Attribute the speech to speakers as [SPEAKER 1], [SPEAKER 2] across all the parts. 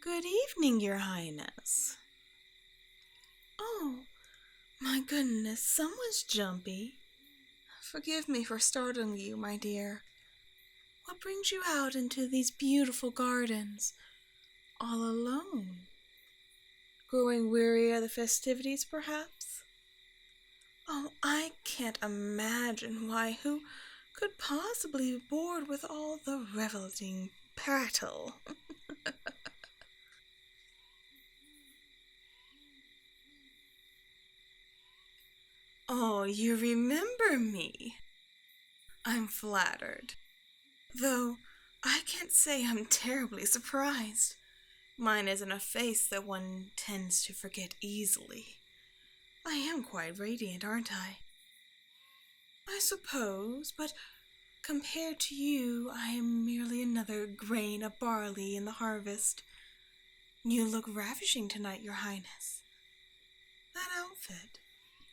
[SPEAKER 1] Good evening, Your Highness. Oh, my goodness, someone's jumpy. Forgive me for startling you, my dear. What brings you out into these beautiful gardens, all alone? Growing weary of the festivities, perhaps? Oh, I can't imagine why. Who could possibly be bored with all the reveling prattle? Oh, you remember me. I'm flattered. Though I can't say I'm terribly surprised. Mine isn't a face that one tends to forget easily. I am quite radiant, aren't I? I suppose, but compared to you, I am merely another grain of barley in the harvest. You look ravishing tonight, Your Highness. That outfit,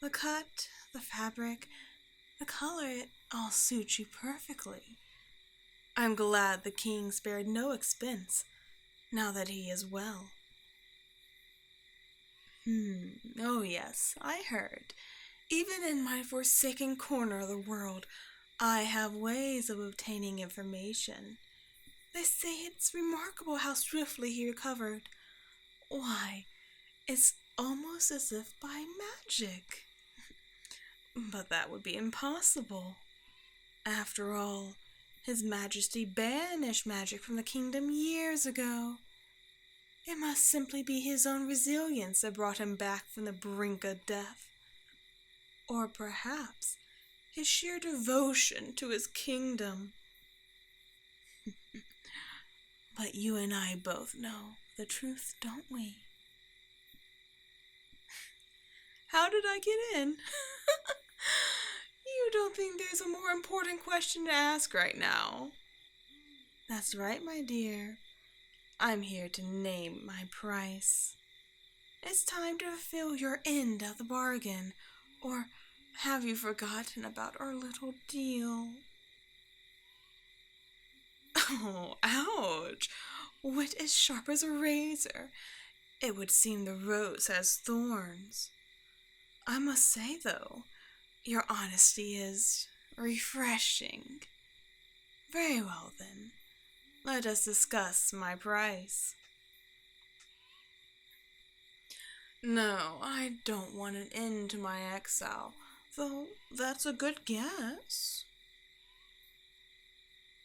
[SPEAKER 1] the cut, the fabric, the color, it all suits you perfectly. I'm glad the king spared no expense, now that he is well. Oh yes, I heard. Even in my forsaken corner of the world, I have ways of obtaining information. They say it's remarkable how swiftly he recovered. Why, it's almost as if by magic. But that would be impossible. After all, His Majesty banished magic from the kingdom years ago. It must simply be his own resilience that brought him back from the brink of death. Or perhaps his sheer devotion to his kingdom. But you and I both know the truth, don't we? How did I get in? You don't think there's a more important question to ask right now? That's right, my dear. I'm here to name my price. It's time to fulfill your end of the bargain. Or have you forgotten about our little deal? Oh, ouch! Wit as sharp as a razor. It would seem the rose has thorns. I must say, though, your honesty is refreshing. Very well, then. Let us discuss my price. No, I don't want an end to my exile, though that's a good guess.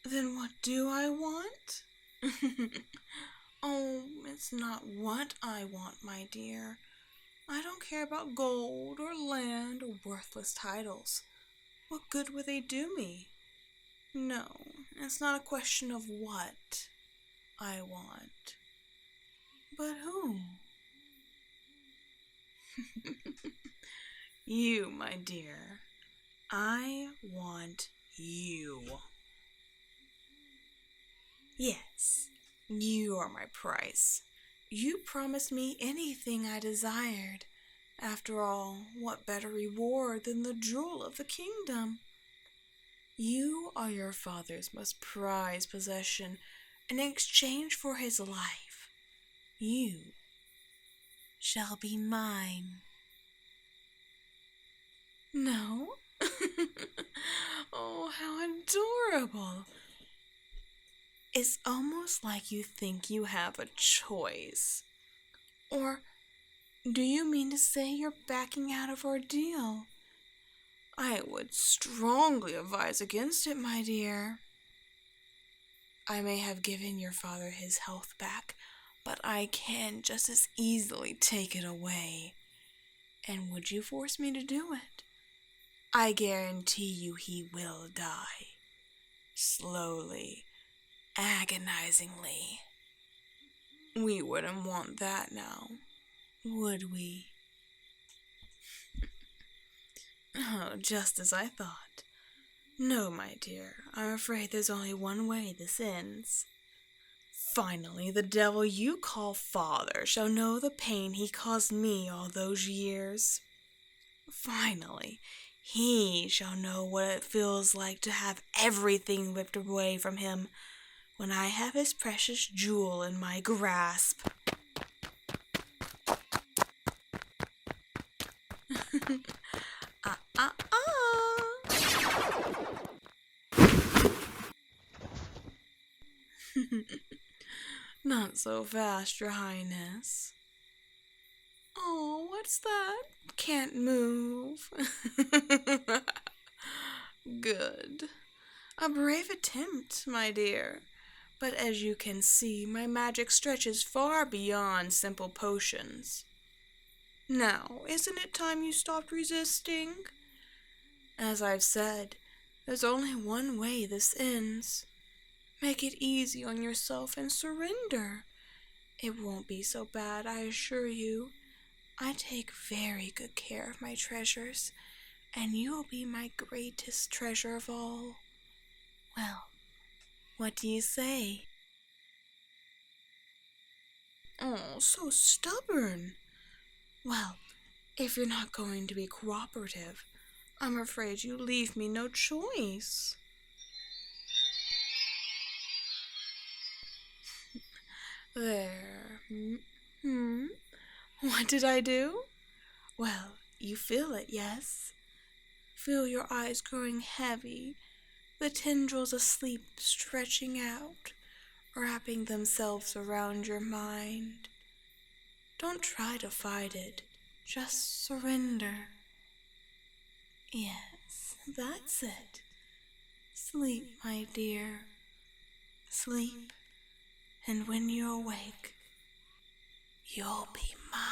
[SPEAKER 1] Then what do I want? Oh, it's not what I want, my dear. I don't care about gold or land or worthless titles. What good would they do me? No, it's not a question of what I want, but who. You, my dear. I want you. Yes, you are my price. You promised me anything I desired. After all, what better reward than the jewel of the kingdom? You are your father's most prized possession. In exchange for his life, you shall be mine. No? Oh, how adorable. It's almost like you think you have a choice. Or do you mean to say you're backing out of our deal? I would strongly advise against it, my dear. I may have given your father his health back, but I can just as easily take it away. And would you force me to do it? I guarantee you he will die. Slowly, agonizingly. We wouldn't want that now, would we? Oh, just as I thought. No, my dear, I'm afraid there's only one way this ends. Finally, the devil you call father shall know the pain he caused me all those years. Finally, he shall know what it feels like to have everything ripped away from him, when I have his precious jewel in my grasp. Ah, ah, ah! Not so fast, Your Highness. Oh, what's that? Can't move. Good. A brave attempt, my dear. But as you can see, my magic stretches far beyond simple potions. Now, isn't it time you stopped resisting? As I've said, there's only one way this ends. Make it easy on yourself and surrender. It won't be so bad, I assure you. I take very good care of my treasures, and you'll be my greatest treasure of all. Well, what do you say? Oh, so stubborn. Well, if you're not going to be cooperative, I'm afraid you leave me no choice. There. What did I do? Well, you feel it, yes? Feel your eyes growing heavy, the tendrils asleep stretching out, wrapping themselves around your mind. Don't try to fight it, just surrender. Yes, that's it. Sleep, my dear. Sleep, and when you awake, you'll be mine.